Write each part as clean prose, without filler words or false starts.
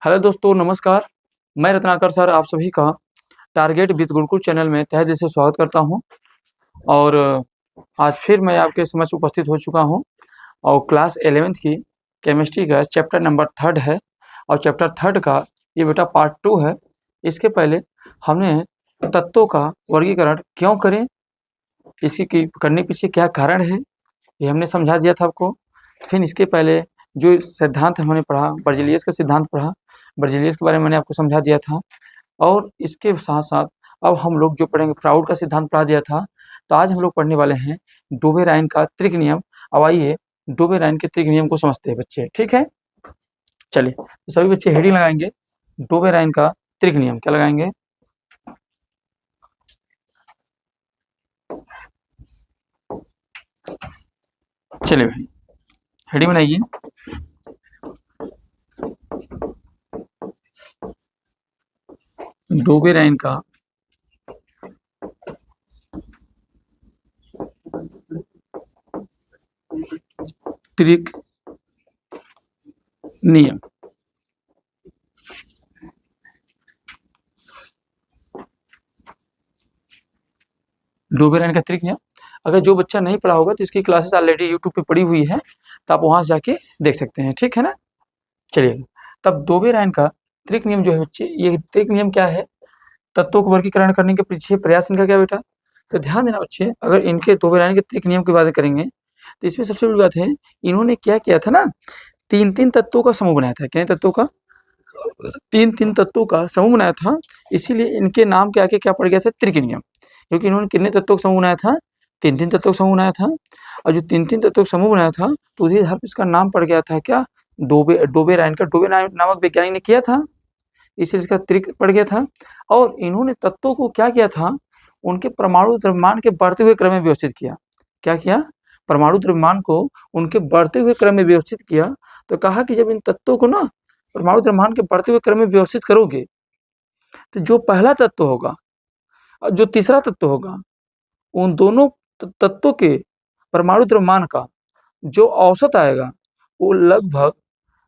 Hello दोस्तों, नमस्कार। मैं रत्नाकर सर आप सभी का टारगेट विद गुरुकुल चैनल में तहे दिल से स्वागत करता हूं। और आज फिर मैं आपके समक्ष उपस्थित हो चुका हूं और क्लास 11th की केमिस्ट्री का चैप्टर नंबर 3 है और चैप्टर 3 का ये बेटा पार्ट 2 है। इसके पहले हमने तत्वों का वर्गीकरण क्यों करें, इसकी करने पीछे क्या कारण है, ये हमने समझा दिया था आपको। फिर इसके पहले जो सिद्धांत हमने पढ़ा, बर्ज़ेलियस का सिद्धांत पढ़ा, बर्ज़ेलियस के बारे में मैंने आपको समझा दिया था। और इसके साथ-साथ अब हम लोग जो पढ़ेंगे, प्राउड का सिद्धांत पढ़ा दिया था। तो आज हम लोग पढ़ने वाले हैं डोबेराइन का त्रिक नियम। अब आइए डोबेराइन के त्रिक नियम को समझते हैं बच्चे, ठीक है? चलिए, तो सभी बच्चे हेडिंग लगाएंगे, डोबेराइन का त्रिक नियम। क्या लगाएंगे? चलिए भाई, हेडिंग बनाइए। डोबेराइन का त्रिक नियम। डोबेराइन का त्रिक नियम, अगर जो बच्चा नहीं पढ़ा होगा तो इसकी क्लासेस ऑलरेडी यूट्यूब पे पड़ी हुई है, तो आप वहां से जाके देख सकते हैं, ठीक है ना? चलिए, तब डोबेराइन का त्रिक नियम जो है बच्चे, ये त्रिक नियम क्या है? तत्वों को वर्गीकरण करने के पीछे प्रयास इनका क्या बेटा? तो ध्यान देना बच्चे, अगर इनके डोबेराइन के त्रिक नियम की बात करेंगे तो इसमें सबसे बड़ी बात है, इन्होंने क्या किया था ना, 3-3 तत्वों का समूह बनाया था। कितने तत्वों का? 3-3 तत्वों का समूह बनाया था। इसीलिए इनके नाम के आगे क्या पड़ गया था? त्रिक नियम। क्योंकि इन्होंने कितने तत्वों का समूह बनाया था? 3-3 तत्वों का समूह बनाया था। और जो 3-3 तत्वों का समूह बनाया था, तो उसी आधार पर इसका नाम पड़ गया था क्या? डोबेराइन का। डोबेराइन नामक वैज्ञानिक ने किया था, इसलिए इसका त्रिक पड़ गया था। और इन्होंने तत्वों को क्या किया था? उनके परमाणु द्रव्यमान के बढ़ते हुए क्रम में व्यवस्थित किया। क्या किया? परमाणु द्रव्यमान को उनके बढ़ते हुए क्रम में व्यवस्थित किया। तो कहा कि जब इन तत्वों को ना परमाणु द्रव्यमान के बढ़ते हुए क्रम में व्यवस्थित करोगे, तो जो पहला तत्व होगा और जो तीसरा तत्व होगा, उन दोनों तत्वों के परमाणु द्रव्यमान का जो औसत आएगा, वो लगभग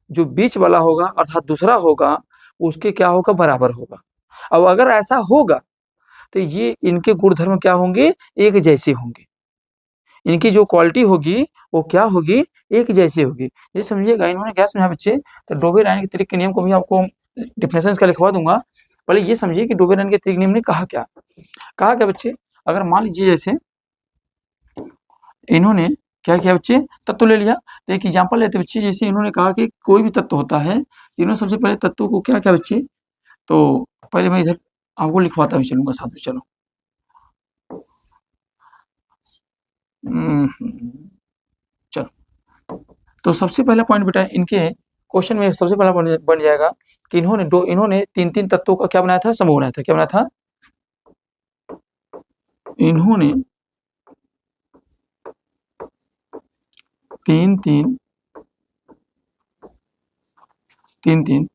जो बीच वाला होगा अर्थात दूसरा होगा, उसके क्या होगा? बराबर होगा। अब अगर ऐसा होगा तो ये इनके गुणधर्म क्या होंगे? एक जैसे होंगे। इनकी जो क्वालिटी होगी वो क्या होगी? एक जैसी होगी। ये समझिएगा, इन्होंने क्या समझा बच्चे? तो डोबेराइन के त्रिक के नियम को भी आपको डेफिनेशन इसका लिखवा दूंगा। पहले ये समझिए कि डोबेराइन के त्रिक नियम ने कहा क्या? कहा क्या बच्चे? अगर मान लीजिए जैसे इन्होंने क्या किया बच्चे? तत्व ले लिया। तो एक एग्जाम्पल लेते बच्चे, जैसे इन्होंने कहा कि कोई भी तत्व होता है, इन्होंने सबसे पहले तत्वों को क्या किया बच्चे? तो पहले मैं इधर आपको लिखवाता हुआ चलूंगा साथ में, चलो। चलो, तो सबसे पहला पॉइंट बेटा इनके क्वेश्चन में सबसे पहला बन जाएगा कि इन्होंने 3-3 तत्वों का क्या बनाया था? समूह बनाया था। क्या बनाया था? इन्होंने 3-3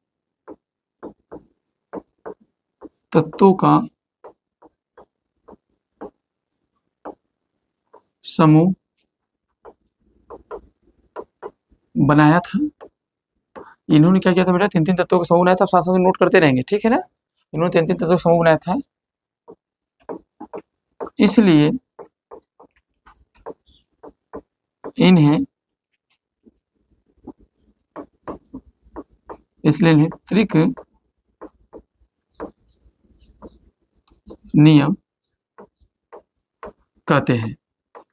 तत्वों का समूह बनाया था। इन्होंने क्या किया था बेटा? 3-3 तत्वों का समूह बनाया था। साथ साथ नोट करते रहेंगे, ठीक है ना? इन्होंने 3-3 तत्वों का समूह बनाया था, इसलिए इन्हें त्रिक नियम कहते हैं।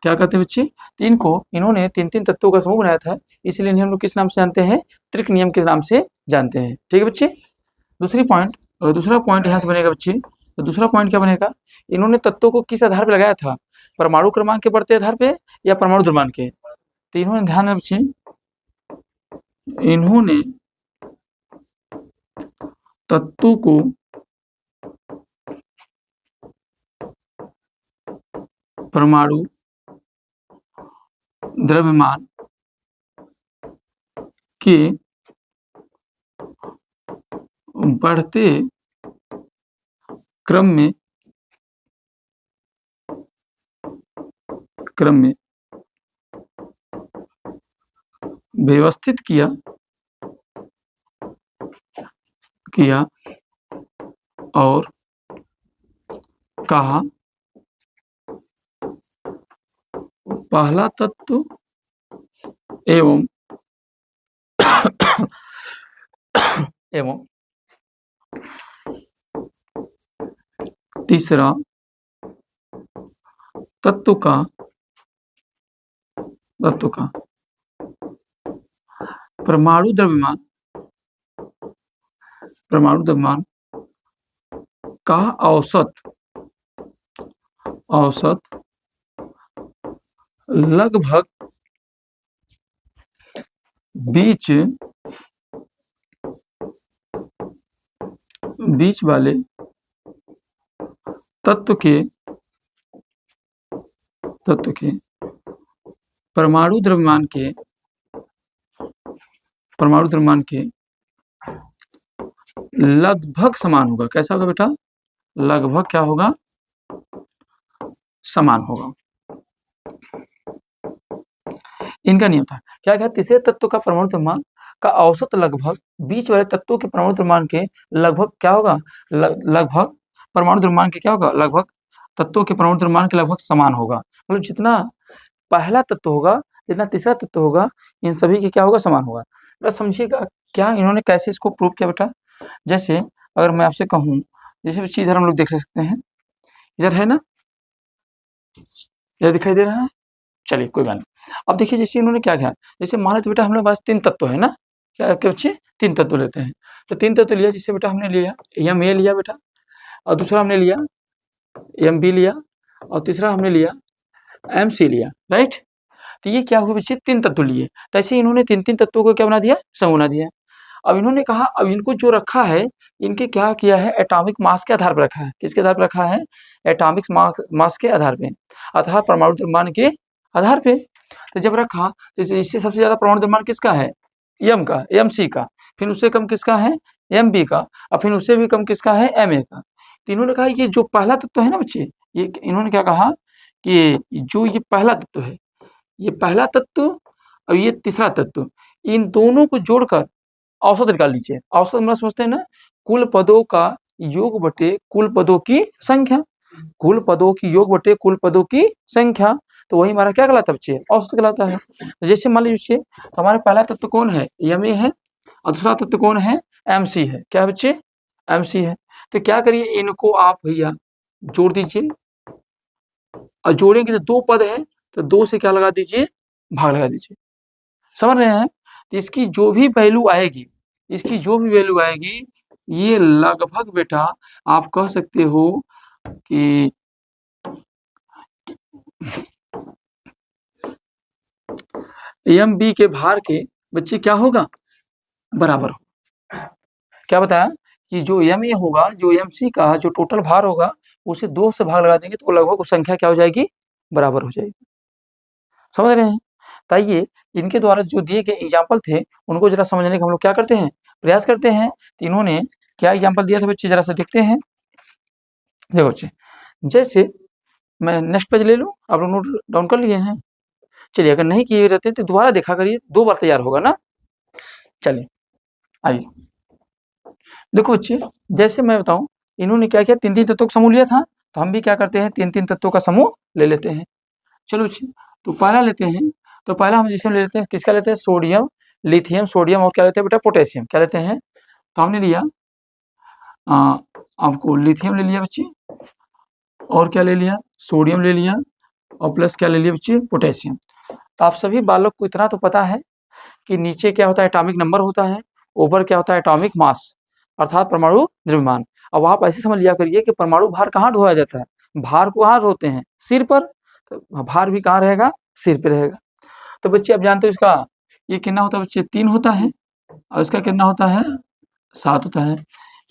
क्या कहते हैं बच्चे? इन्होंने 3-3 तत्वों का समूह बनाया था, इसलिए इन्हें हम लोग किस नाम से जानते हैं? त्रिक नियम के नाम से जानते हैं, ठीक है बच्चे? दूसरा पॉइंट यहाँ से बनेगा बच्चे, तो दूसरा पॉइंट क्या बनेगा? इन्होंने तत्वों को किस आधार पर लगाया था? परमाणु क्रमांक के बढ़ते आधार पे या परमाणु द्रव्यमान के? तो इन्होंने, ध्यान रखें बच्चे, इन्होंने तत्वों को परमाणु द्रव्यमान के बढ़ते क्रम में व्यवस्थित किया किया और कहा पहला तत्व एवं तीसरा तत्व का परमाणु द्रव्यमान का औसत लगभग बीच वाले तत्व के परमाणु द्रव्यमान के लगभग समान होगा। कैसा होगा बेटा? लगभग क्या होगा? समान होगा। इनका नियम था क्या? तीसरे तत्व का परमाणु द्रव्यमान का औसत लगभग बीच वाले तत्वों के परमाणु द्रव्यमान के लगभग क्या होगा? लगभग परमाणु द्रव्यमान के क्या होगा? लगभग तत्वों के परमाणु द्रव्यमान के लगभग समान होगा। मतलब जितना पहला तत्व होगा, जितना तीसरा तत्व होगा, इन सभी के क्या होगा? समान होगा। बस समझिएगा क्या इन्होंने कैसे इसको प्रूव किया बेटा। जैसे अगर मैं आपसे कहूँ, जैसे इधर हम लोग देख सकते हैं, इधर है ना, इधर दिखाई दे रहा है। चलिए कोई बात नहीं। अब देखिए जैसे इन्होंने क्या किया, जैसे मान लेते बेटा हम लोग पास 3 तत्व है ना, क्या बच्चे? 3 तत्व लेते हैं। तो 3 तत्व लिया, जैसे बेटा हमने लिया MA लिया बेटा, और दूसरा हमने लिया MB लिया, और तीसरा हमने लिया MC लिया, राइट। तो ये क्या हुआ बच्चे? 3 तत्व लिए। तो ऐसे इन्होंने 3 तत्वों को क्या बना दिया? समूह बना दिया। अब इन्होंने कहा अब इनको जो रखा है, इनके क्या किया है? एटॉमिक मास के आधार पर रखा है। किसके आधार पर रखा है? एटॉमिक मास के आधार पे, अर्थात परमाणु द्रव्यमान के आधार पे। तो जब रखा तो इससे सबसे ज्यादा परमाणु द्रव्यमान किसका है? M का, MC का। फिर उससे कम किसका है? MB का। और फिर उससे भी कम किसका है? MA का। तो इन्होंने कहा ये जो पहला तत्व है ना बच्चे, ये इन्होंने क्या कहा कि जो ये पहला तत्व है, ये पहला तत्व और ये तीसरा तत्व, इन दोनों को जोड़कर औसत निकाल लीजिए। औसत मतलब समझते हैं ना, कुल पदों का योग बटे कुल पदों की संख्या। कुल पदों की योग बटे कुल पदों की संख्या, तो वही हमारा क्या कहलाता है बच्चे? औसत कहलाता है। जैसे मान लीजिए तो हमारा पहला तत्व कौन है? MA है, और दूसरा तत्व कौन है? MC है। क्या है बच्चे? MC है। तो क्या करिए, इनको आप भैया जोड़ दीजिए, और जोड़ेंगे तो 2 पद है, तो 2 से क्या लगा दीजिए? भाग लगा दीजिए। समझ रहे हैं? तो इसकी जो भी वैल्यू आएगी, ये लगभग बेटा आप कह सकते हो कि MB के भार के बच्चे क्या होगा? बराबर हो। क्या बताया कि जो MA होगा, जो MC का जो टोटल भार होगा, उसे 2 से भाग लगा देंगे तो लगभग उस संख्या क्या हो जाएगी? बराबर हो जाएगी। समझ रहे हैं? तो आइए इनके द्वारा जो दिए गए एग्जाम्पल थे, उनको जरा समझने का हम लोग क्या करते हैं? प्रयास करते हैं। तो इन्होंने क्या एग्जाम्पल दिया था बच्चे, जरा सा देखते हैं। देखो बच्चे, जैसे मैं नेक्स्ट पेज ले लूँ, आप लोग नोट डाउन कर लिए हैं? चलिए, अगर नहीं किए रहते तो दोबारा देखा करिए, 2 बार तैयार होगा ना। चलिए आइए देखो बच्चे, जैसे मैं बताऊं, इन्होंने क्या किया? 3 तत्वों का समूह लिया था, तो हम भी क्या करते हैं? 3 तत्वों का समूह ले लेते हैं। चलो बच्चे, तो पहला लेते हैं। तो पहला हम जिसे ले लेते हैं, किसका लेते हैं? सोडियम, लिथियम, सोडियम, और क्या लेते हैं बेटा? पोटेशियम। क्या लेते हैं? तो हमने लिया आपको लिथियम ले लिया बच्चे, और क्या ले लिया? सोडियम ले लिया, और प्लस क्या ले लिया बच्चे? पोटेशियम। तो आप सभी बालक को इतना तो पता है कि नीचे क्या होता है? एटॉमिक नंबर होता है, ऊपर क्या होता है? एटॉमिक मास, अर्थात परमाणु द्रव्यमान। अब आप ऐसे समझ लिया करिए कि परमाणु भार कहाँ ढोया जाता है? भार को कहाँ ढोते हैं? सिर पर। तो भार भी कहाँ रहेगा? सिर पे रहेगा। तो बच्चे आप जानते हो इसका ये कितना होता है बच्चे? 3 होता है, और इसका कितना होता है? 7 होता है।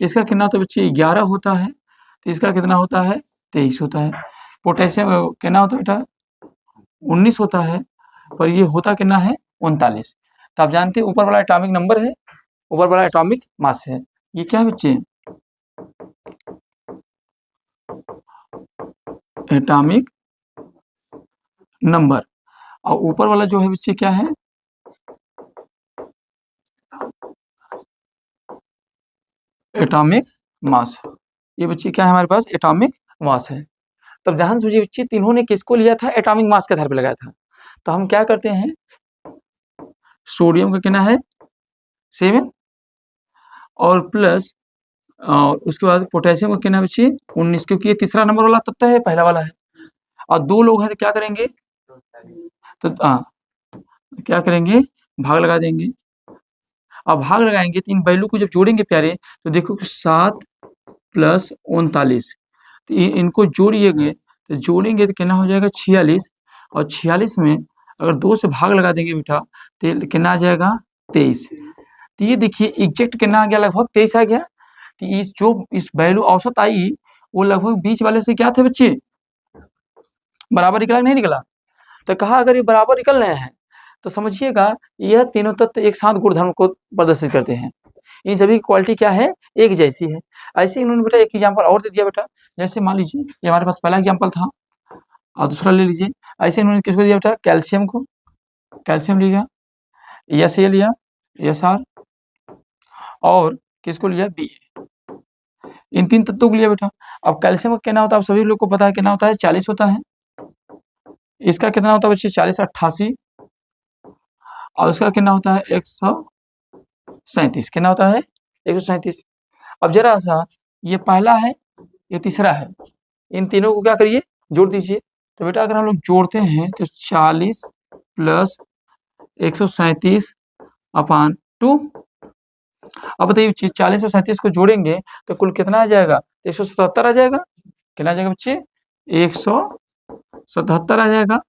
इसका कितना होता है बच्चे? 11 होता है। तो इसका कितना होता है? 23 होता है। पोटेशियम कितना होता है बेटा? 19 होता है, और ये होता कितना है? 39। तो आप जानते हैं ऊपर वाला एटॉमिक नंबर है, ऊपर वाला एटॉमिक मास है। ये क्या है बच्चे? Atomic number. और ऊपर वाला जो है बच्चे क्या है? Atomic mass. ये बच्चे क्या है हमारे पास, एटॉमिक मास है। तब ध्यान से बच्चे, तीनों ने किसको लिया था, एटॉमिक मास के आधार पर लगाया था। तो हम क्या करते हैं, सोडियम का कितना है 7 और प्लस उसके बाद पोटेशियम का कितना बच्चे 19, क्योंकि ये तीसरा नंबर वाला तत्व है, पहला वाला है। और 2 लोग हैं तो क्या करेंगे, तो क्या करेंगे, भाग लगा देंगे। अब भाग लगाएंगे तो इन वैल्यू को जब जोड़ेंगे प्यारे, तो देखो 7 + 39, तो इनको जोड़िएगे, तो जोड़ेंगे तो कितना हो जाएगा 46, और 46 में अगर 2 से भाग लगा देंगे बेटा तो कितना आ जाएगा 23। तो ये देखिए एग्जैक्ट कितना आ गया, लगभग 23 आ गया। तो इस वैल्यू औसत आई, वो लगभग बीच वाले से क्या थे बच्चे, बराबर निकला नहीं निकला। तो कहा अगर ये बराबर निकल रहे हैं तो समझिएगा यह तीनों तत्व एक साथ गुणधर्म को प्रदर्शित करते हैं, इन सभी की क्वालिटी क्या है, एक जैसी है। ऐसे इन्होंने बेटा एक एग्जाम्पल और दे दिया बेटा, जैसे मान लीजिए ये हमारे पास पहला एग्जाम्पल था और दूसरा ले लीजिए। ऐसे इन्होंने किसको दिया बेटा, कैल्शियम को, कैल्शियम लिया, यस ए लिया, एस आर, और किसको लिया, बी। इन 3 तत्वों को लिया बेटा। अब कैल्शियम का कितना होता है, आप सभी लोग को पता है कितना होता है, 40 होता है। इसका कितना होता है बच्चे 40 88, और उसका कितना होता है 137, कितना होता है 137। अब जरा सा ये पहला है, ये तीसरा है, इन तीनों को क्या करिए, जोड़ दीजिए। तो बेटा अगर हम लोग जोड़ते हैं तो 40 + 137/2। अब बताइए 40 और 37 को जोड़ेंगे तो कुल कितना आ जाएगा, 177 आ जाएगा। कितना आ जाएगा बच्चे, 177 आ जाएगा।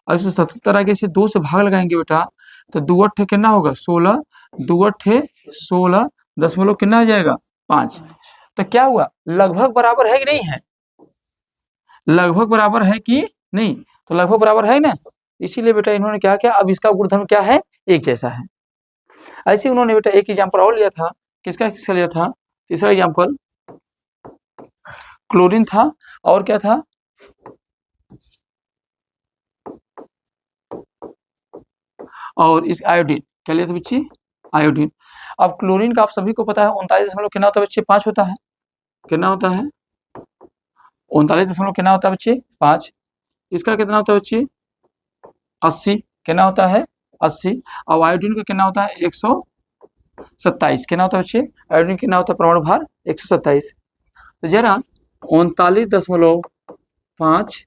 और 177 आगे इसे 2 से भाग लगाएंगे बेटा, तो 2 अट्ठे कितना होगा 16, 2 अट्ठे 16 दशमलव कितना आ जाएगा 5। तो क्या हुआ, लगभग बराबर है कि नहीं है, लगभग बराबर है कि नहीं, तो लगभग बराबर है ना। इसीलिए बेटा इन्होंने क्या किया, अब इसका गुणधर्म क्या है, एक जैसा है। ऐसे उन्होंने बेटा एक एग्जाम्पल और लिया था, किसका लिया था, तीसरा एग्जाम्पल क्लोरीन था, और क्या था, और इस आयोडीन, क्या लिया था बच्चे, आयोडीन। अब क्लोरीन का आप सभी को पता है 39 दशमलव कितना होता है बच्चे 5 होता है, कितना होता है 39 दशमलव कितना होता है बच्चे 5। इसका कितना होता है बच्चे 80, कितना होता है 80। और आयोडीन का कितना होता है 127, कितना होता है बच्चे, आयोडीन कितना होता है परमाणु भार 127। तो जरा 39.5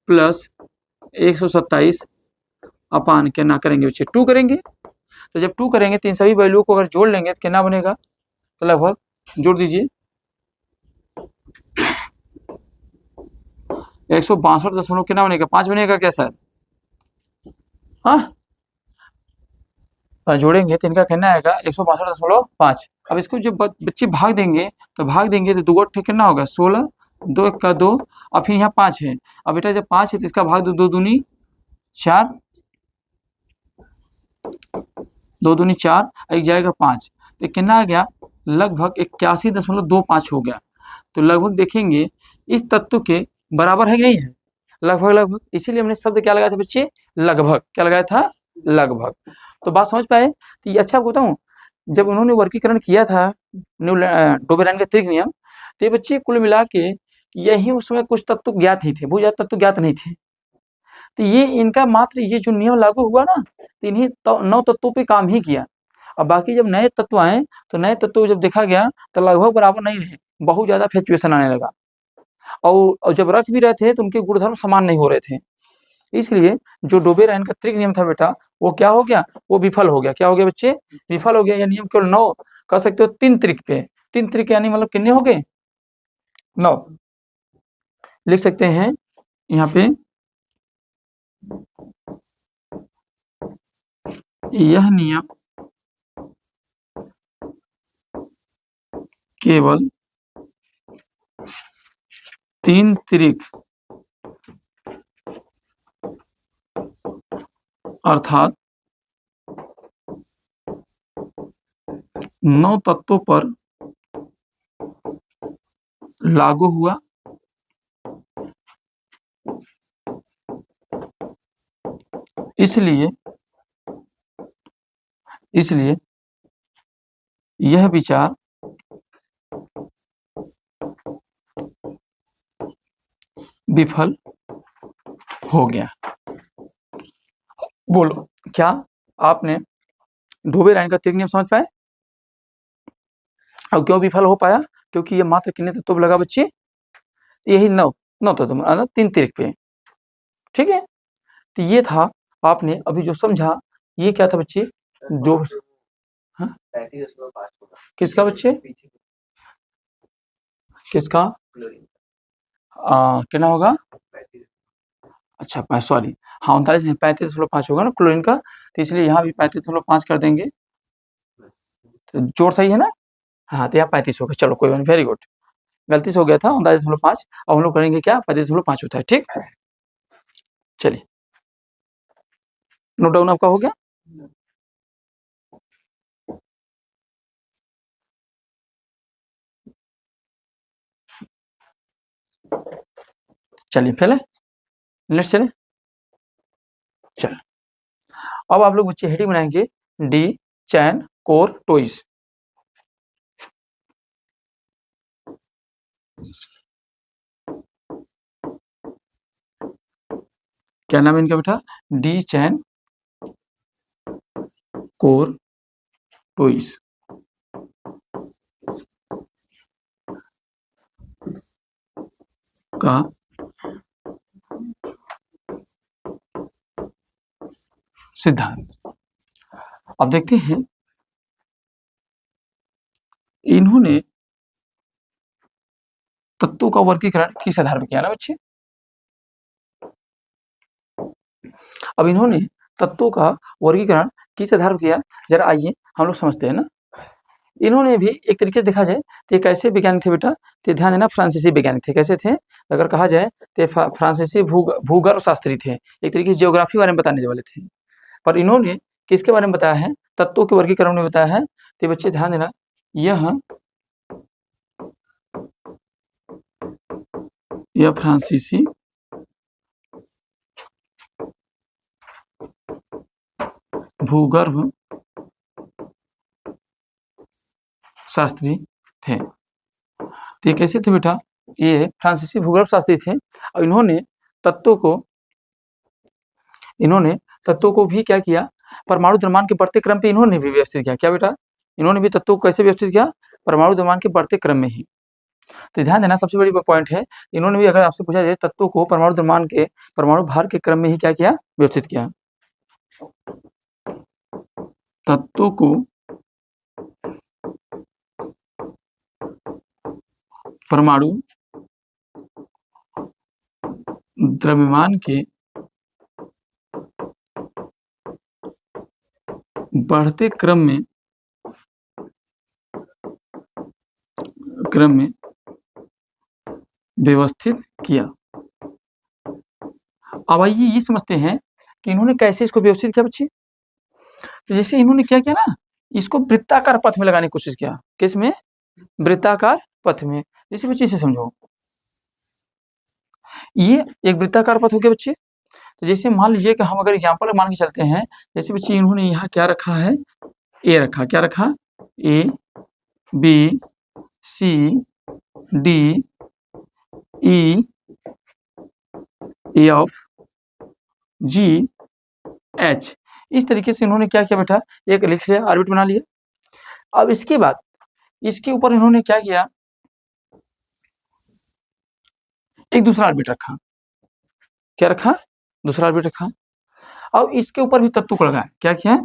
+ 127 अपान कितना करेंगे बच्चे 2 करेंगे। तो जब 2 करेंगे तो इन सभी वैल्यू को अगर जोड़ लेंगे तो कितना बनेगा, तो लगभग जोड़ दीजिए 162 दशमलव कितना बनेगा 5 बनेगा क्या सर, हाँ जोड़ेंगे तो इनका कहना आएगा 162.5। अब इसको जब बच्चे भाग देंगे तो 2 अट्ठे कितना होगा 16, 2 1 का 2, और फिर यहाँ 5 है। अब बेटा जब 5 है तो इसका भाग 2 दूनी 4, 2 दूनी 4, एक जाएगा 5, तो कितना आ गया लगभग 81.25 हो गया। तो लगभग देखेंगे इस तत्व के बराबर है कि नहीं है, लगभग, इसीलिए हमने शब्द क्या लगाया था बच्चे, लगभग, क्या लगाया था, लगभग। तो बात समझ पाए। तो ये अच्छा बताऊं, जब उन्होंने वर्गीकरण किया था डोबेरान का त्रिक नियम, तो ये बच्चे कुल मिला के यही उस समय कुछ तत्व ज्ञात ही थे, बहुत ज्यादा तत्व ज्ञात नहीं थे। तो ये इनका मात्र ये जो नियम लागू हुआ ना, तो इन्हीं 9 तत्वों पे काम ही किया। अब बाकी जब नए तत्व आए तो नए तत्व जब देखा गया तो लगभग बराबर नहीं रहे, बहुत ज्यादा फ्लक्चुएशन आने लगा, और जब रख भी रहे थे तो उनके गुणधर्म समान नहीं हो रहे थे। इसलिए जो डोबेरान का त्रिक नियम था बेटा, वो क्या हो गया, वो विफल हो गया। क्या हो गया बच्चे, विफल हो गया। यह नियम केवल 9 कह सकते हो 3 त्रिक पे, 3 त्रिक यानी मतलब कितने हो गए 9 लिख सकते हैं यहाँ पे। यह नियम केवल 3 त्रिक अर्थात 9 तत्वों पर लागू हुआ। इसलिए यह विचार विफल हो गया। बोलो, क्या आपने डोबेराइन का त्रिक नियम समझ पाए? और क्यों विफल हो पाया? क्योंकि ये मात्र कितने तत्वों पर लगा बच्चे? यही 9 तत्व मतलब 3 त्रिक पे। ठीक है, तो ये था आपने अभी जो समझा, ये क्या था बच्चे? दो हाँ? किसका बच्चे? किसका? कितना होगा? अच्छा सॉरी, हाँ 39 नहीं 35.5 होगा ना क्लोरीन का, तो इसलिए यहाँ भी 35.5 कर देंगे, तो जोड़ सही है ना? हाँ, तो यहाँ 35 होगा। चलो कोई बात नहीं, वेरी गुड, गलती से हो गया था 39.5। अब हम लोग करेंगे क्या? 35.5 होता है। ठीक, चलिए नोट डाउन आपका हो गया। चलिए पहले नेक्स्ट चले। चलो अब आप लोग बच्चे हेडिंग बनाएंगे डी चैन कोर टॉयज। क्या नाम है इनका बेटा? डी चैन कोर टॉयज। का सिद्धांत। अब देखते हैं इन्होंने तत्वों का वर्गीकरण किस आधार पर किया ना बच्चे? अब इन्होंने तत्वों का वर्गीकरण किस आधार पर किया, जरा आइए हम लोग समझते हैं ना। इन्होंने भी एक तरीके से देखा जाए तो ये कैसे वैज्ञानिक थे बेटा? तो ध्यान देना, फ्रांसीसी वैज्ञानिक थे। कैसे थे अगर कहा जाए तो फ्रांसीसी भूगर्भ शास्त्री थे, एक तरीके से जियोग्राफी बारे में बताने वाले थे। पर इन्होंने किसके बारे में बताया है? तत्वों के वर्गीकरण में बताया है। तो बच्चे ध्यान देना, यह फ्रांसीसी भूगर्भ शास्त्री थे। तो ये कैसे थे बेटा? ये फ्रांसीसी भूगर्भ शास्त्री थे और इन्होंने तत्वों को भी क्या किया? परमाणु द्रव्यमान के बढ़ते क्रम पे इन्होंने भी व्यवस्थित किया। क्या बेटा? इन्होंने भी तत्वों को कैसे व्यवस्थित किया? परमाणु द्रव्यमान के बढ़ते क्रम में ही। तो ध्यान देना, सबसे बड़ी पॉइंट है, इन्होंने भी अगर आपसे पूछा जाए तत्वों को परमाणु द्रव्यमान के परमाणु भार के क्रम में ही क्या किया? व्यवस्थित किया। तत्वों को परमाणु द्रव्यमान के बढ़ते क्रम में व्यवस्थित किया। अब आइए ये समझते हैं कि इन्होंने कैसे इसको व्यवस्थित किया बच्चे। तो जैसे इन्होंने क्या किया ना, इसको वृत्ताकार पथ में लगाने की कोशिश किया। किस में? वृत्ताकार पथ में। जैसे बच्चे इसे समझो, ये एक वृत्ताकार पथ हो गया बच्चे। तो जैसे मान लीजिए कि हम अगर एग्जाम्पल मान के चलते हैं, जैसे बच्चे इन्होंने यहाँ क्या रखा है? ए रखा। क्या रखा? A B C D E F G H, इस तरीके से इन्होंने क्या किया बेटा? एक लिख लिया, ऑर्बिट बना लिया। अब इसके बाद इसके ऊपर इन्होंने क्या किया? एक दूसरा ऑर्बिट रखा। क्या रखा? दूसरा ऑर्बिट रखा। अब इसके ऊपर भी तत्व को लगाया। क्या किया?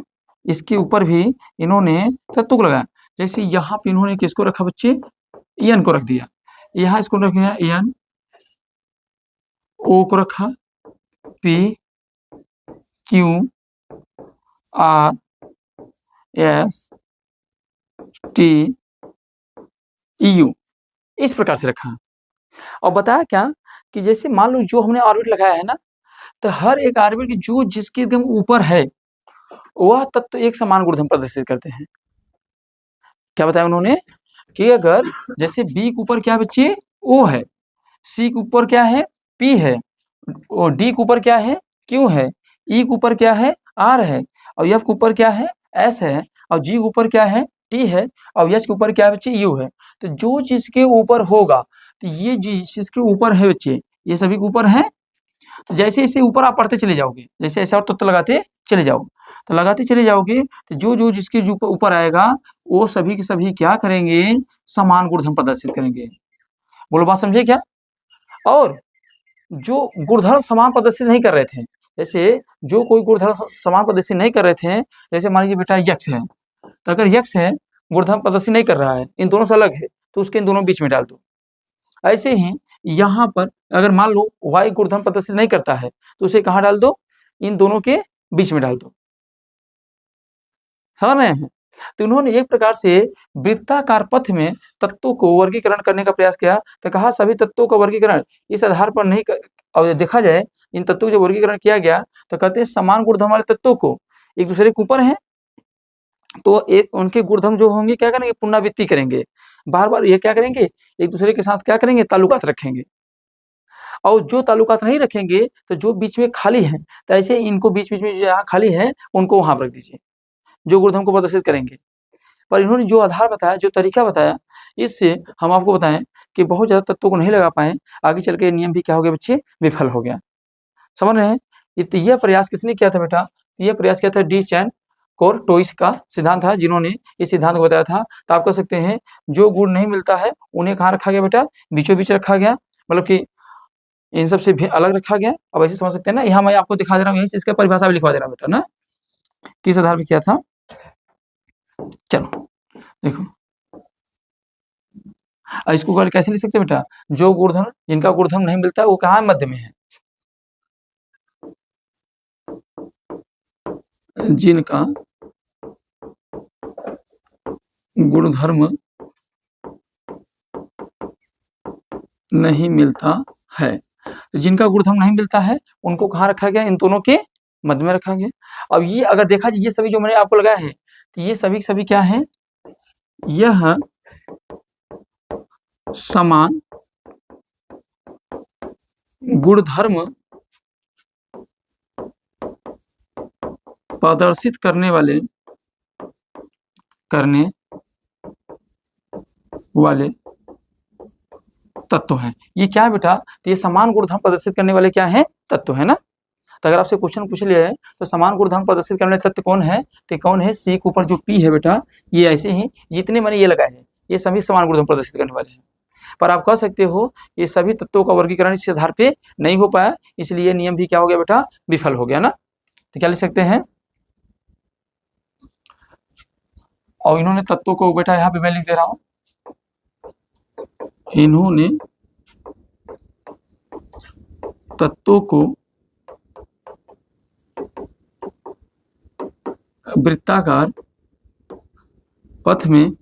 इसके ऊपर भी इन्होंने तत्व को लगाया। जैसे यहाँ पे इन्होंने किसको रखा बच्चे? एन को रख दिया। यहाँ इसको रख दिया एन, ओ को रखा, P Q R S T U, इस प्रकार से रखा। और बताया क्या कि जैसे मान लो जो हमने ऑर्बिट लगाया है ना, तो हर एक ऑर्बिट की जो जिसके एकदम ऊपर है वह तत्व एक समान गुणधर्म प्रदर्शित करते हैं। क्या बताया उन्होंने कि अगर जैसे बी के ऊपर क्या बच्चे? ओ है, सी के ऊपर क्या है? पी है, और डी के ऊपर क्या है? क्यू है, ई के ऊपर क्या है? आर है, और एफ के ऊपर क्या है? एस है, और जी के ऊपर क्या है? टी है, और एच के ऊपर क्या है बच्चे? यू है। तो जो जिसके ऊपर होगा, तो ये जिसके ऊपर है बच्चे, ये सभी के ऊपर है। तो जैसे जैसे ऊपर आप पढ़ते चले जाओगे, जैसे ऐसे और तत्व लगाते चले जाओ, तो लगाते चले जाओगे तो जो जो जिसके जो ऊपर आएगा वो सभी के सभी क्या करेंगे, समान गुणधर्म प्रदर्शित करेंगे। बोलो बात समझे क्या? और जो गुणधर्म समान प्रदर्शित नहीं कर रहे थे, जैसे जो कोई गुणधर्म समान प्रदर्शित नहीं कर रहे थे, जैसे मान लीजिए बेटा यक्ष है, तो अगर यक्ष है गुणधर्म प्रदर्शित नहीं कर रहा है, इन दोनों से अलग है, तो उसके इन दोनों बीच में डाल दो। ऐसे ही यहाँ पर अगर मान लो वाई गुणधर्म प्रदर्शित नहीं करता है, तो उसे कहाँ डाल दो, इन दोनों के बीच में डाल दो। समझ रहे हैं? तो उन्होंने एक प्रकार से वृत्ताकार पथ में तत्वों को वर्गीकरण करने का प्रयास किया। तो कहा सभी तत्वों का वर्गीकरण इस आधार पर नहीं कर, और देखा जाए इन तत्वों का वर्गीकरण किया गया तो कहते हैं समान गुणधर्म वाले तत्वों को एक दूसरे के ऊपर है, तो एक उनके गुणधर्म जो होंगे क्या करेंगे, पुनरावृत्ति करेंगे, बार बार ये क्या करेंगे, एक दूसरे के साथ क्या करेंगे, ताल्लुकात रखेंगे। और जो ताल्लुकात नहीं रखेंगे तो जो बीच में खाली है, तो ऐसे इनको बीच बीच में जो यहाँ खाली है उनको वहां रख दीजिए, जो गुणधर्म को प्रदर्शित करेंगे। पर इन्होंने जो आधार बताया, जो तरीका बताया, इससे हम आपको बताएं कि बहुत ज़्यादा तत्वों को नहीं लगा पाए, आगे चल के नियम भी क्या हो गया बच्चे, विफल हो गया। समझ रहे हैं? यह प्रयास किसने किया था बेटा? यह प्रयास किया था डी चैन कोर्टोइस का सिद्धांत था, जिन्होंने इस सिद्धांत को बताया था। तो आप कह सकते हैं जो गुण नहीं मिलता है उन्हें कहाँ रखा गया बेटा, बीचों बीच रखा गया, मतलब कि इन सबसे भी अलग रखा गया। अब ऐसे समझ सकते हैं ना, यहाँ मैं आपको दिखा दे रहा हूँ, यही चीज का परिभाषा भी लिखवा दे रहा हूँ बेटा ना, किस आधार पर किया था। चलो देखो, इसको कैसे लिख सकते हैं बेटा, जो गुणधर्म जिनका गुणधर्म नहीं मिलता वो कहाँ मध्य में है, जिनका गुणधर्म नहीं मिलता है, जिनका गुणधर्म नहीं मिलता है उनको कहाँ रखा गया, इन दोनों के मध्य में रखा गया। अब ये अगर देखा जाए, ये सभी जो मैंने आपको लगाया है, तो ये सभी क्या है, यह समान गुणधर्म प्रदर्शित करने वाले तत्व हैं। ये क्या है बेटा, तो ये समान गुणधर्म प्रदर्शित करने वाले क्या है, तत्व है ना। तो अगर आपसे क्वेश्चन पूछ लिया है तो समान गुणधर्म प्रदर्शित करने वाले तत्व कौन है, तो कौन है, सी के ऊपर जो पी है बेटा, ये ऐसे ही जितने मैंने ये लगाए हैं ये सभी समान गुणधर्म प्रदर्शित करने वाले हैं। पर आप कह सकते हो ये सभी तत्वों का वर्गीकरण इस आधार पे नहीं हो पाया, इसलिए नियम भी क्या हो गया बेटा, विफल हो गया ना। तो क्या लिख सकते हैं, और इन्होंने तत्वों को बेटा यहाँ पे मैं लिख दे रहा हूं, इन्होंने तत्वों को वृत्ताकार पथ में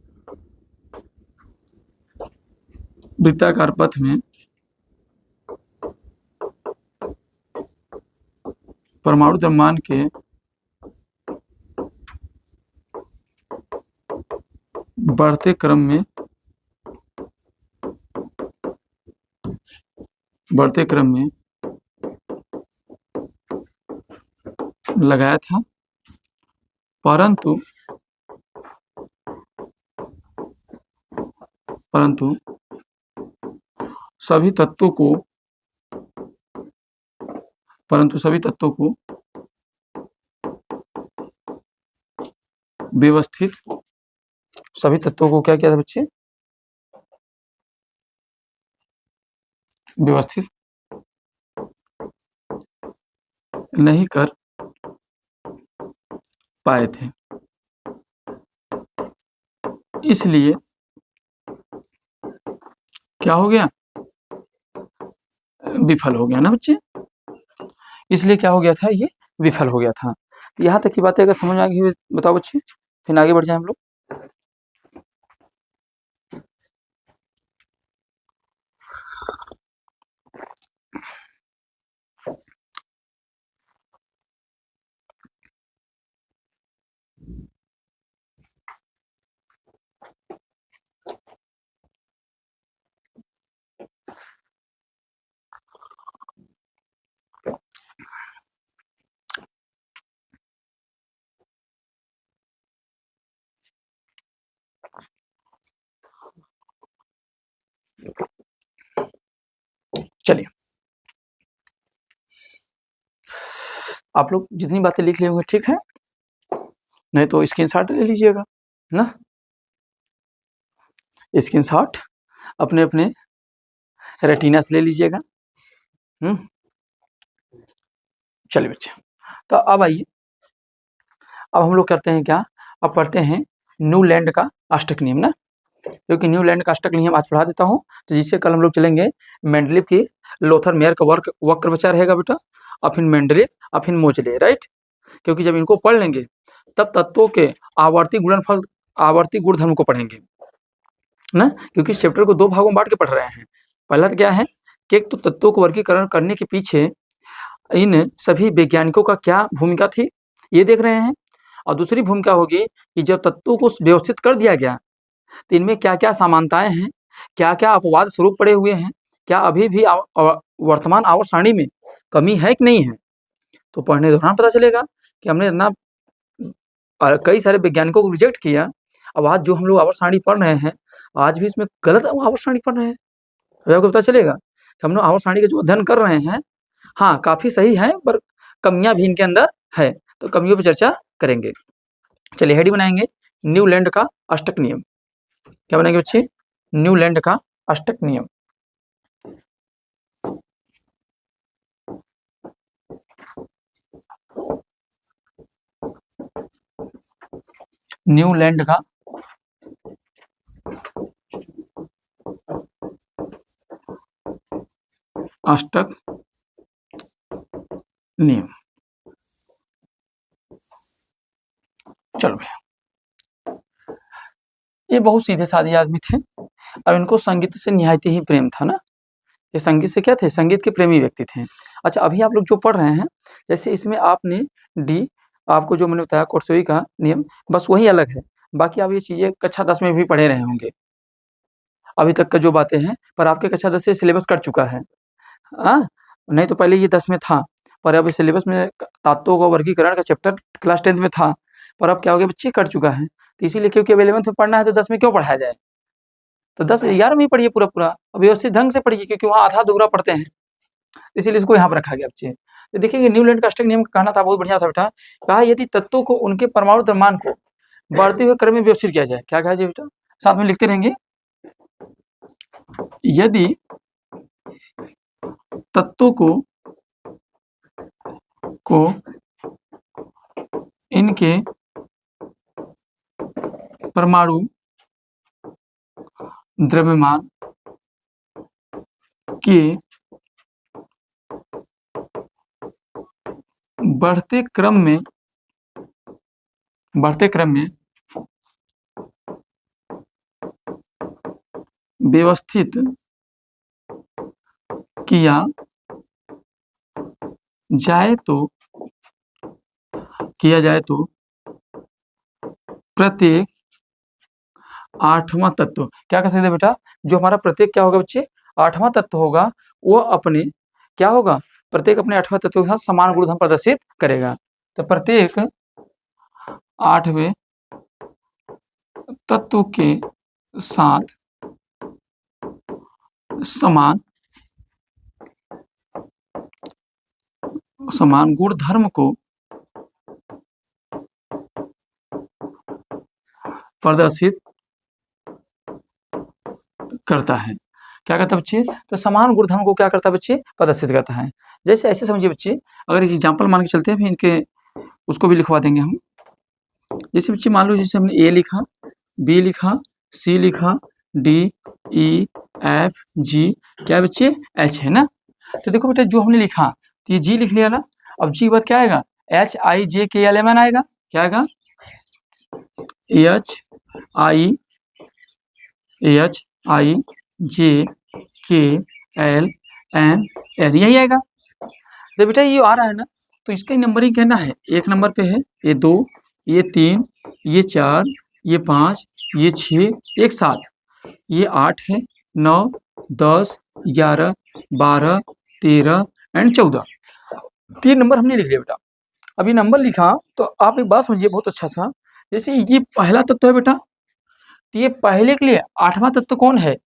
परमाणु द्रव्यमान के बढ़ते क्रम में लगाया था, परंतु सभी तत्वों को व्यवस्थित, सभी तत्वों को क्या किया था बच्चे, व्यवस्थित नहीं कर पाए थे, इसलिए क्या हो गया, विफल हो गया ना बच्चे। इसलिए क्या हो गया था, ये विफल हो गया था। तो यहाँ तक की बातें अगर समझ में आ गई बताओ बच्चे, फिर आगे बढ़ जाए हम लोग। चलिए आप लोग जितनी बातें लिख लिए होंगे ठीक है, नहीं तो स्क्रीनशॉट ले लीजिएगा ना, स्क्रीनशॉट अपने अपने रेटिना से ले लीजिएगा। चलिए बच्चे, तो अब आइए, अब हम लोग करते हैं क्या, अब पढ़ते हैं न्यूलैंड का अष्टक नियम ना, क्योंकि न्यूलैंड का अष्टक नियम आज पढ़ा देता हूँ, तो जिससे कल हम लोग चलेंगे मेंडलीव की लोथर मेयर का वक्र बचा रहेगा बेटा, और फिर मेंडलीव और फिर मोजले, राइट। क्योंकि जब इनको पढ़ लेंगे तब तत्वों के आवर्ती गुणनफल, आवर्ती गुणधर्म को पढ़ेंगे ना, क्योंकि इस चैप्टर को दो भागों में बांट के पढ़ रहे हैं। पहला तो क्या है कि एक तो तत्वों को वर्गीकरण करने के पीछे इन सभी वैज्ञानिकों का क्या भूमिका थी ये देख रहे हैं, और दूसरी भूमिका होगी कि जब तत्वों को व्यवस्थित कर दिया गया तो इनमें क्या क्या समानताएं हैं, क्या क्या अपवाद स्वरूप पड़े हुए हैं, क्या अभी भी वर्तमान आवर्त सारणी में कमी है कि नहीं है। तो पढ़ने के दौरान पता चलेगा कि हमने इतना कई सारे वैज्ञानिकों को रिजेक्ट किया, अब आज जो हम लोग आवर्त सारणी पढ़ रहे हैं आज भी इसमें गलत आवर्त सारणी पढ़ रहे हैं। अभी आपको पता चलेगा कि हम लोग आवर्त सारणी का जो अध्ययन कर रहे हैं हाँ काफी सही है, पर कमियां भी इनके अंदर है, तो कमियों पर चर्चा करेंगे। चलिए हेडिंग बनाएंगे न्यूलैंड का अष्टक नियम। क्या बनाएंगे बच्चे, न्यूलैंड का अष्टक नियम। न्यूलैंड का अष्टक नियम। चलो भैया, ये बहुत सीधे साधे आदमी थे, और इनको संगीत से निहायती ही प्रेम था ना, ये संगीत से क्या थे, संगीत के प्रेमी व्यक्ति थे। अच्छा अभी आप लोग जो पढ़ रहे हैं, जैसे इसमें आपने डी, आपको जो मैंने बताया कोर्सोई का नियम, बस वही अलग है, बाकी आप ये चीजें कक्षा 10 में भी पढ़े रहे होंगे अभी तक का जो बातें हैं, पर आपके कक्षा 10 से सिलेबस कट चुका है। नहीं तो पहले ये 10 में था, पर अब सिलेबस में तत्वों का वर्गीकरण का चैप्टर क्लास 10 में था, पर अब क्या हो गया बच्चे, कट चुका है। तो इसीलिए क्योंकि अब 11th में पढ़ना है तो 10 में क्यों पढ़ाया जाए, तो 10 11 में ही पढ़िए पूरा पूरा, व्यवस्थित ढंग से पढ़िए, क्योंकि वहाँ आधा अधूरा पढ़ते हैं, इसीलिए इसको यहाँ पर रखा गया बच्चे। तो देखिए न्यूलैंड का अष्टक नियम का कहना था, बहुत बढ़िया था बेटा, कहा यदि तत्वों को उनके परमाणु द्रव्यमान को बढ़ते हुए क्रम में व्यवस्थित किया जाए, क्या कहा जाए बेटा, साथ में लिखते रहेंगे, यदि तत्वों को इनके परमाणु द्रव्यमान के बढ़ते क्रम में व्यवस्थित किया जाए तो प्रत्येक 8वां तत्व, क्या कर सकते हैं बेटा, जो हमारा प्रत्येक क्या होगा बच्चे, 8वां तत्व होगा, वो अपने क्या होगा, प्रत्येक अपने 8वें तत्व के साथ समान गुणधर्म प्रदर्शित करेगा। तो प्रत्येक 8वें तत्व के साथ समान गुणधर्म को प्रदर्शित करता है। क्या करता है बच्चे, तो समान गुणधर्म को क्या करता है बच्चे, प्रदर्शित करता है। जैसे ऐसे समझिए बच्चे, अगर एक एग्जाम्पल मान के चलते हैं, फिर इनके उसको भी लिखवा देंगे हम। जैसे बच्चे मान लो, जैसे हमने ए लिखा, बी लिखा, सी लिखा, डी, ई, एफ, जी, क्या बच्चे, एच है ना। तो देखो बेटा जो हमने लिखा, तो ये जी लिख लिया ना, अब जी के बाद क्या आएगा, एच आई जे के एल एम एन आएगा, क्या आएगा, एच आई जे के एल एन एन, यही आएगा। तो बेटा ये आ रहा है ना, तो इसका नंबरिंग कहना है, 1 नंबर पे है, ये 2, ये 3, ये 4, ये 5, ये 6, एक 7, ये 8 है, 9, 10, 11, 12, 13 एंड 14, 3 नंबर हमने लिख लिया बेटा। अब ये नंबर लिखा तो आप एक बात समझिए बहुत अच्छा सा, जैसे ये पहला तत्व है बेटा, तो ये पहले के लिए 8वां तत्व कौन है,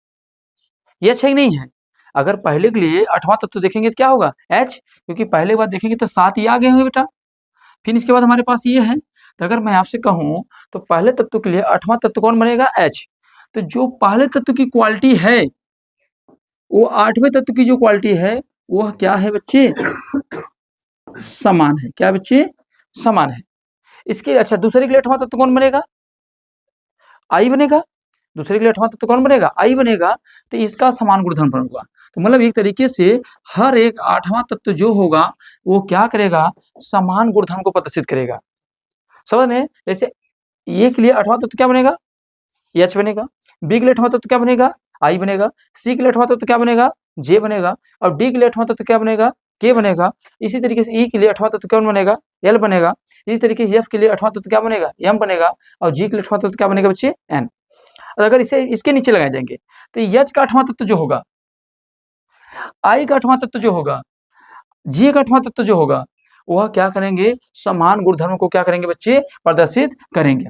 ये अच्छा ही नहीं है। अगर पहले के लिए 8वां तत्व देखेंगे तो क्या होगा, एच, क्योंकि पहले बार देखेंगे तो 7 ये आ गए होंगे बेटा, फिर इसके बाद हमारे पास ये है, तो अगर मैं आपसे कहूँ तो पहले तत्व के लिए 8वां तत्व कौन बनेगा? H। तो जो पहले तत्व की क्वालिटी है वो 8वें तत्व की जो क्वालिटी है वह क्या है बच्चे? समान है। क्या बच्चे? समान है। इसके अच्छा दूसरे के लिए 8वां तत्व कौन बनेगा? I बनेगा। दूसरे के लिए 8वां तत्व कौन बनेगा? I बनेगा। तो इसका समान गुणधर्म होगा। तो मतलब एक तरीके से हर एक 8वां तत्व जो होगा वो क्या करेगा? समान गुणधर्म को प्रदर्शित करेगा। समझ रहे हैं? जैसे ए के लिए 8वां तत्व क्या बनेगा? H बनेगा। बी के लिए 8वां तत्व क्या बनेगा? I बनेगा। सी के लिए 8वां तत्व क्या बनेगा? J बनेगा। और डी के लिए 8वां तत्व क्या बनेगा? K बनेगा। इसी तरीके से E के लिए 8वां तत्व कौन बनेगा? L बनेगा। इसी तरीके से F के लिए 8वां तत्व क्या बनेगा? M बनेगा। और G के लिए 8वां तत्व क्या बनेगा बच्चे? N। और अगर इसे इसके नीचे लगाए जाएंगे तो H का 8वां तत्व जो होगा, I का 8वां तत्व जो होगा, J का 8वां तत्व जो होगा, वह क्या करेंगे? समान गुणधर्म को क्या करेंगे बच्चे? प्रदर्शित करेंगे।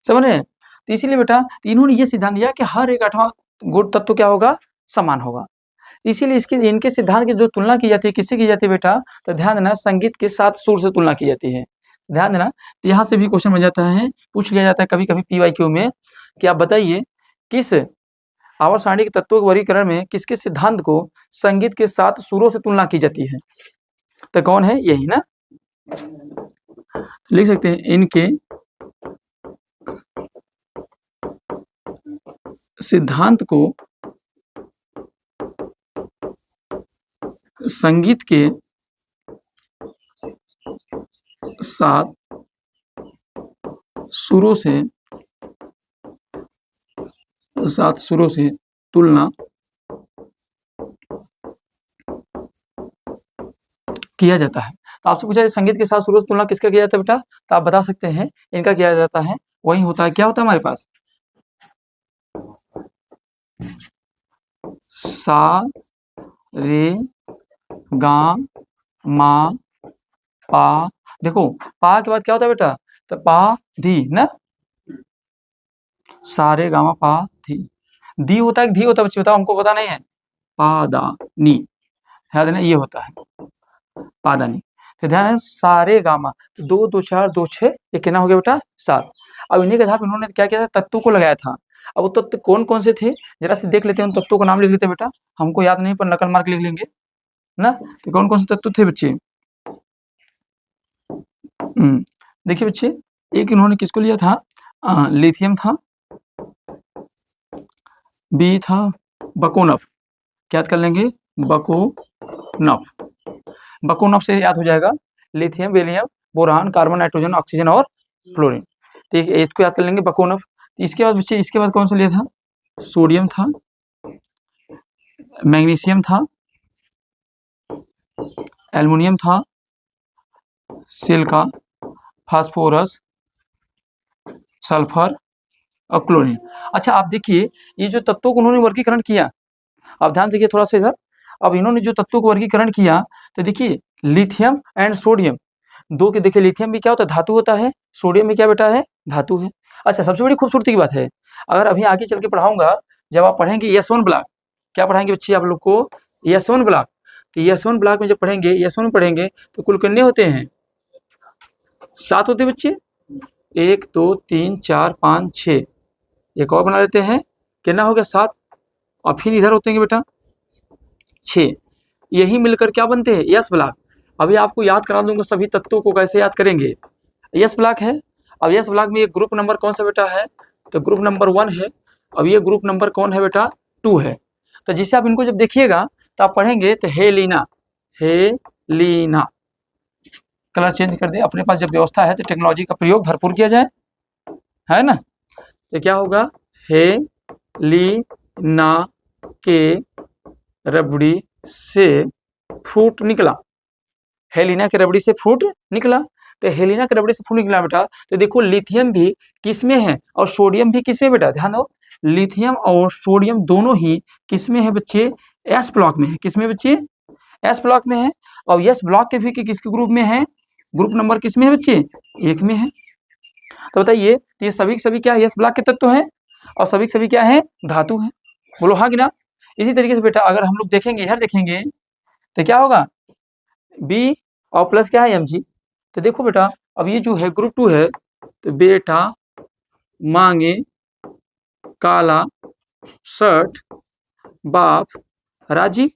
समझ रहे हैं? तो इसीलिए बेटा इन्होंने ये सिद्धांत दिया कि हर एक 8वां गुण तत्व क्या होगा? समान होगा। इसीलिए इसके इनके सिद्धांत की जो तुलना की जाती है किससे की जाती है बेटा? तो ध्यान देना, संगीत के 7 सुर से तुलना की जाती है। ध्यान देना, यहाँ से भी क्वेश्चन बन जाता है, पूछ लिया जाता है कभी-कभी PYQ में कि आप बताइए किस आवर्त सारणी के तत्वों के वर्गीकरण में किसके सिद्धांत को संगीत के 7 सुरों से तुलना की जाती है? तो कौन है? यही ना, लिख सकते हैं इनके सिद्धांत को संगीत के 7 सुरों से तुलना किया जाता है। तो आपसे पूछा संगीत के 7 सुरों से तुलना किसका किया जाता है बेटा? तो आप बता सकते हैं इनका किया जाता है, वही होता है, क्या होता है हमारे पास? सा रे गा मा पा। देखो पा के बाद क्या होता है बेटा? तो पा धी ना, सारे गामा पा धी। दी होता है, धी होता है बच्चे? बताओ, हमको पता नहीं है। पा दा नी, ध्यान देना, ये होता है पादानी। तो ध्यान है सारे गामा, तो 2 2 4 2 6, ये कितना हो गया बेटा? 7। अब इन्हीं के आधार पर इन्होंने क्या किया था? तत्वों को लगाया था। अब वो तत्व कौन कौन से थे जरा से देख लेते हैं, उन तत्वों का नाम लिख लेते हैं बेटा, हमको याद नहीं पर नकल मार के लिख लेंगे ना। तो कौन कौन से तत्व थे बच्चे? देखिए बच्चे, एक इन्होंने किसको लिया था? लिथियम था, बी था बकोनफ, क्या याद कर लेंगे? बकोनफ। बकोनफ से याद हो जाएगा lithium, beryllium, boron, carbon, nitrogen, oxygen और फ्लोरीन। तो इसको याद कर लेंगे बकोनफ। इसके बाद बच्चे, इसके बाद कौन सा लिया था? सोडियम था, मैग्नीशियम था, एल्युमिनियम था, सिलिका, फास्फोरस, सल्फर और क्लोरीन। अच्छा आप देखिए, ये जो तत्वों को उन्होंने वर्गीकरण किया, अब ध्यान देखिए थोड़ा सा इधर। अब इन्होंने जो तत्वों को वर्गीकरण किया तो देखिए लिथियम एंड सोडियम, दो के देखिए, लिथियम भी क्या होता है? धातु होता है। सोडियम भी क्या बेटा है? धातु है। अच्छा सबसे बड़ी खूबसूरती की बात है, अगर अभी आगे चल के पढ़ाऊंगा, जब आप पढ़ेंगे S1 ब्लॉक, क्या पढ़ाएंगे बच्चे आप लोग को? S1 block. तो S1 ब्लॉक में जब पढ़ेंगे, S1 में पढ़ेंगे तो कुल कितने होते हैं? 7 होते हैं बच्चे। 1 2 3 4 5 6, एक और बना लेते हैं, कितना हो गया? 7। और फिर इधर होते हैं बेटा 6, यही मिलकर क्या बनते हैं? Yes block. अभी आपको याद करा दूंगा सभी तत्वों को कैसे याद करेंगे। यस ब्लॉक है। अब यस ब्लॉक में ये ग्रुप नंबर कौन सा बेटा है? तो ग्रुप नंबर 1 है। अब ये ग्रुप नंबर कौन है बेटा? 2 है। तो जिससे आप इनको जब देखिएगा तो आप पढ़ेंगे तो हेलिना, हेलिना, कलर चेंज कर दे। अपने पास जब व्यवस्था है तो टेक्नोलॉजी का प्रयोग भरपूर किया जाए, है ना। तो क्या होगा? हेलिना के रबड़ी से फ्रूट निकला। हेलिना के रबड़ी से फ्रूट निकला। तो हेलिना के रबड़ी से फ्रूट निकला बेटा, तो देखो लिथियम भी किसमें है और सोडियम भी किसमें बेटा? ध्यान दो, लिथियम और सोडियम दोनों ही किसमें है बच्चे? एस ब्लॉक में है। किसमें बच्चे? एस ब्लॉक में है। और एस ब्लॉक के भी किसके ग्रुप में है? ग्रुप नंबर किसमें है बच्चे? 1 में है। तो बताइए, तो ये सभी के सभी क्या है? एस ब्लॉक के तत्व हैं और सभी के सभी क्या है? धातु है। बोलो हाँ कि ना। इसी तरीके से बेटा अगर हम लोग देखेंगे, इधर देखेंगे तो क्या होगा? बी और प्लस क्या है? Mg। तो देखो बेटा, अब ये जो है ग्रुप 2 है, तो बेटा मांगे काला शर्ट बाप राजी।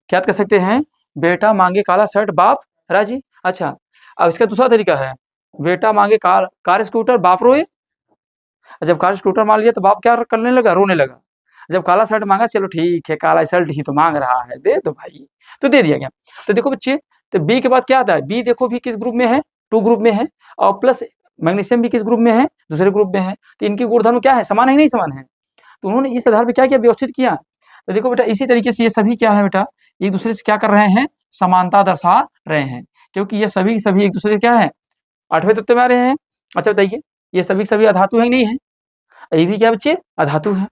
क्या कर सकते हैं, बेटा मांगे काला शर्ट बाप राजी। अच्छा, अब इसका दूसरा तरीका है, बेटा मांगे कार स्कूटर बाप रोए। जब कार स्कूटर मांग लिया तो बाप क्या करने लगा, रोने लगा। जब काला शर्ट मांगा, चलो ठीक है काला शर्ट ही तो मांग रहा है, दे दो भाई, तो दे दिया गया। तो देखो बच्चे, तो बी के बाद क्या आता है, बी देखो भी किस ग्रुप में है, 2 ग्रुप में है, और प्लस मैग्नीशियम भी किस ग्रुप में है, दूसरे ग्रुप में है। तो इनकी गुणधर्म क्या है, समान है नहीं समान है। तो उन्होंने इस आधार पर क्या किया, व्यवस्थित किया। तो देखो बेटा, इसी तरीके से ये सभी क्या है बेटा, एक दूसरे से क्या कर रहे हैं, समानता दर्शा रहे हैं, क्योंकि ये सभी सभी एक दूसरे क्या है, 8वें तत्व में आ रहे हैं। अच्छा बताइए, ये सभी सभी अधातु है नहीं है, ये भी क्या बच्चे, अधातु है।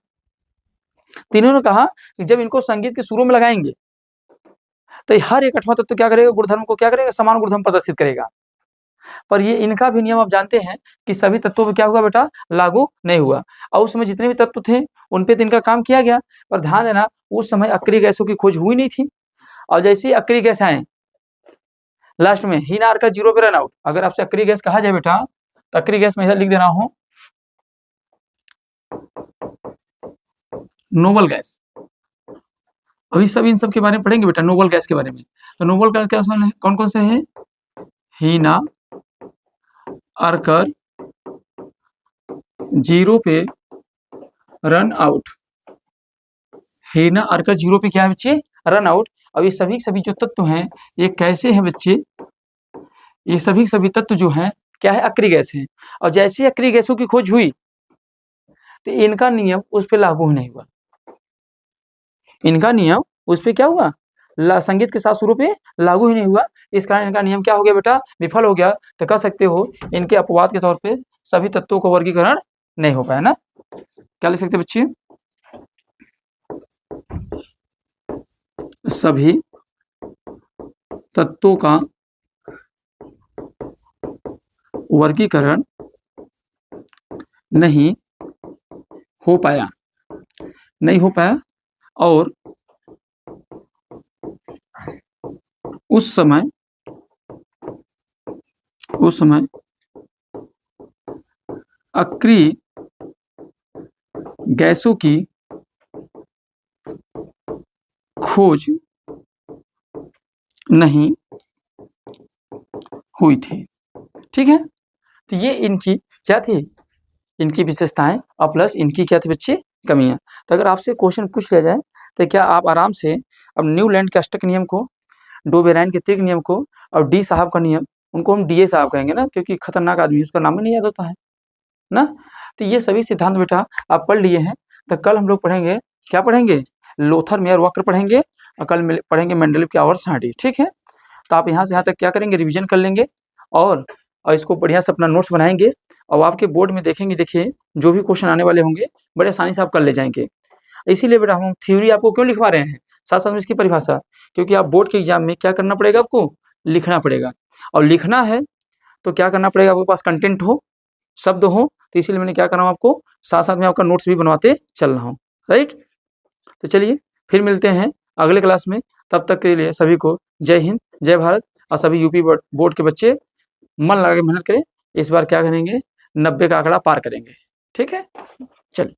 तो इन्होंने कहा कि जब इनको संगीत के सुरों में लगाएंगे तो हर एक 8वां तत्व क्या करेगा, गुणधर्म को क्या करेगा, समान गुणधर्म प्रदर्शित करेगा। पर ये इनका भी नियम आप जानते हैं कि सभी तत्वों पर क्या हुआ बेटा, लागू नहीं हुआ। और उस समय जितने भी तत्व थे उन पे तो इनका काम किया गया, पर ध्यान देना उस समय अक्रिय गैसों की खोज हुई नहीं थी। और जैसे ही अक्रिय गैस आए लास्ट में हीन आर का 0 पे रन आउट। अगर आपसे अक्रिय गैस कहा जाए बेटा, तो अक्रिय गैस में इधर लिख दे रहा हूं नोबल गैस। अभी सब इन सब के बारे में पढ़ेंगे बेटा, नोबल गैस के बारे में। तो नोबल गैस क्या कौन कौन से हैं, हीना आर्कर 0 पे रन आउट, हीना आर्कर 0 पे क्या है बच्चे, रन आउट। अब ये सभी सभी जो तत्व हैं ये कैसे हैं बच्चे, ये सभी सभी तत्व जो हैं क्या है, अक्रिय गैस है। और जैसे ही अक्रिय गैसों की खोज हुई तो इनका नियम उस पर लागू नहीं हुआ, इनका नियम उस पर क्या हुआ, संगीत के साथ सुरों पे लागू ही नहीं हुआ। इस कारण इनका नियम क्या हो गया बेटा, विफल हो गया। तो कह सकते हो इनके अपवाद के तौर पे सभी तत्वों का वर्गीकरण नहीं हो पाया ना। क्या लिख सकते बच्चे, सभी तत्वों का वर्गीकरण नहीं हो पाया, नहीं हो पाया। और उस समय अक्रिय गैसों की खोज नहीं हुई थी। ठीक है, तो ये इनकी क्या थी, इनकी विशेषताएं और प्लस इनकी क्या थी बच्चे, कमियां। तो अगर आपसे क्वेश्चन पूछ लिया जाए तो क्या आप आराम से अब न्यूलैंड के अष्टक नियम को, डो बेराइन के त्रिक नियम को, और डी साहब का नियम, उनको हम डीए साहब कहेंगे ना, क्योंकि खतरनाक आदमी उसका नाम ही नहीं याद होता है ना। तो ये सभी सिद्धांत बेटा आप पढ़ लिए हैं। तो कल हम लोग पढ़ेंगे, क्या पढ़ेंगे, लोथर मेयर वक्र पढ़ेंगे, और कल पढ़ेंगे मेंडलीव की आवर्त। ठीक है, तो आप यहाँ से यहाँ तक क्या करेंगे, रिवीजन कर लेंगे, और इसको बढ़िया से अपना नोट्स बनाएंगे, और आपके बोर्ड में देखेंगे, देखिए जो भी क्वेश्चन आने वाले होंगे बड़े आसानी से आप कर ले जाएंगे। इसीलिए बेटा हम थ्योरी आपको क्यों लिखवा रहे हैं, साथ साथ में इसकी परिभाषा, क्योंकि आप बोर्ड के एग्जाम में क्या करना पड़ेगा, आपको लिखना पड़ेगा। और लिखना है तो क्या करना पड़ेगा, आपके पास कंटेंट हो, शब्द हो। तो इसीलिए मैंने क्या कर रहा हूँ, आपको साथ साथ में आपका नोट्स भी बनवाते चल रहा हूँ। राइट, तो चलिए फिर मिलते हैं अगले क्लास में। तब तक के लिए सभी को जय हिंद, जय भारत। और सभी यूपी बोर्ड के बच्चे मन लगा के मेहनत करें, इस बार क्या करेंगे, 90 का आंकड़ा पार करेंगे। ठीक है, चलिए।